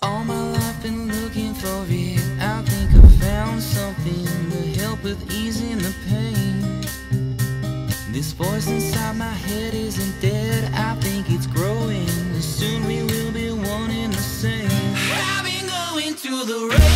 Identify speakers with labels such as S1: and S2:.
S1: All my life been looking for it. I think I found something to help with easing the pain. This voice inside my head isn't dead, I think it's growing. Soon we will be one and the same. I've been going to the